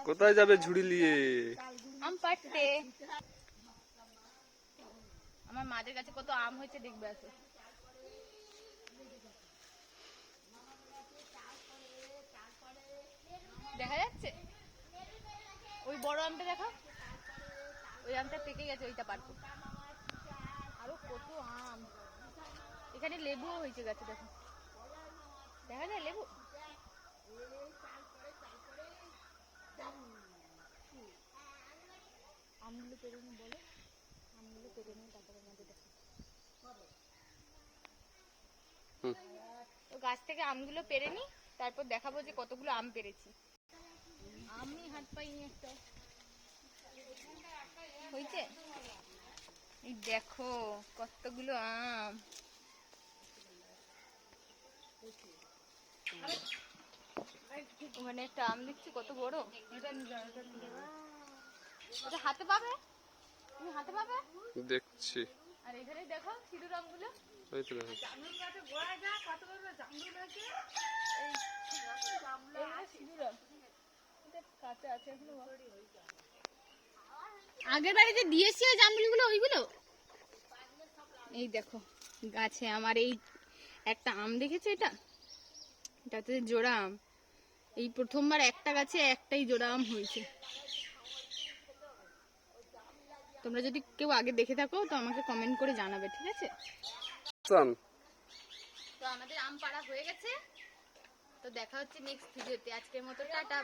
কোথায় যাবে ঝুড়ি নিয়ে? আম পাড়তে। আমার মাদের কাছে কত আম হয়েছে দেখবে আসো। দেখা যাচ্ছে ওই বড় আমটা দেখা, ওই আমটা পেকে গেছে, ওইটা পারবো। আরো কত আম, এখানে লেবুও হয়েছে গাছে, দেখো দেখা যায় লেবু। আমগুলো পেরে নি বলো, আমগুলো পেরে নিয়ে তারপরে আমাদের দেখো। তো গাছ থেকে আমগুলো পেরে নি, তারপর দেখাবো যে কতগুলো আম পেরেছি। আমি হাত পাইনি একটা হয়েছে, এই দেখো কতগুলো আম। ওখানে একটা আম দেখছি কত বড়, এটা হাতে পাবে, তুমি হাতে পাবে দেখছি। আর এখানে দেখো সিঁদুর আমগুলো, ওই তো দেখো। জামরুল গাছে গোড়ায় যা কত বড় জামরুল আছে, এই সিঁদুর আম এটা কাঁচা আছে এখনো। আগের বারে যে দিয়েছি ওই জামরুলগুলো ওইগুলো, এই দেখো গাছে আমার এই একটা আম দেখেছো, এটাতে জোড়া আম, এই প্রথমবার একটা গাছে একটাই জোড়া আম হয়েছে। তোমরা যদি কেউ আগে দেখে থাকো তো আমাকে কমেন্ট করে জানাবে, ঠিক আছে? তো আমাদের আম পাড়া হয়ে গেছে, তো দেখা হচ্ছে নেক্সট ভিডিওতে। আজকের মতো টাটা।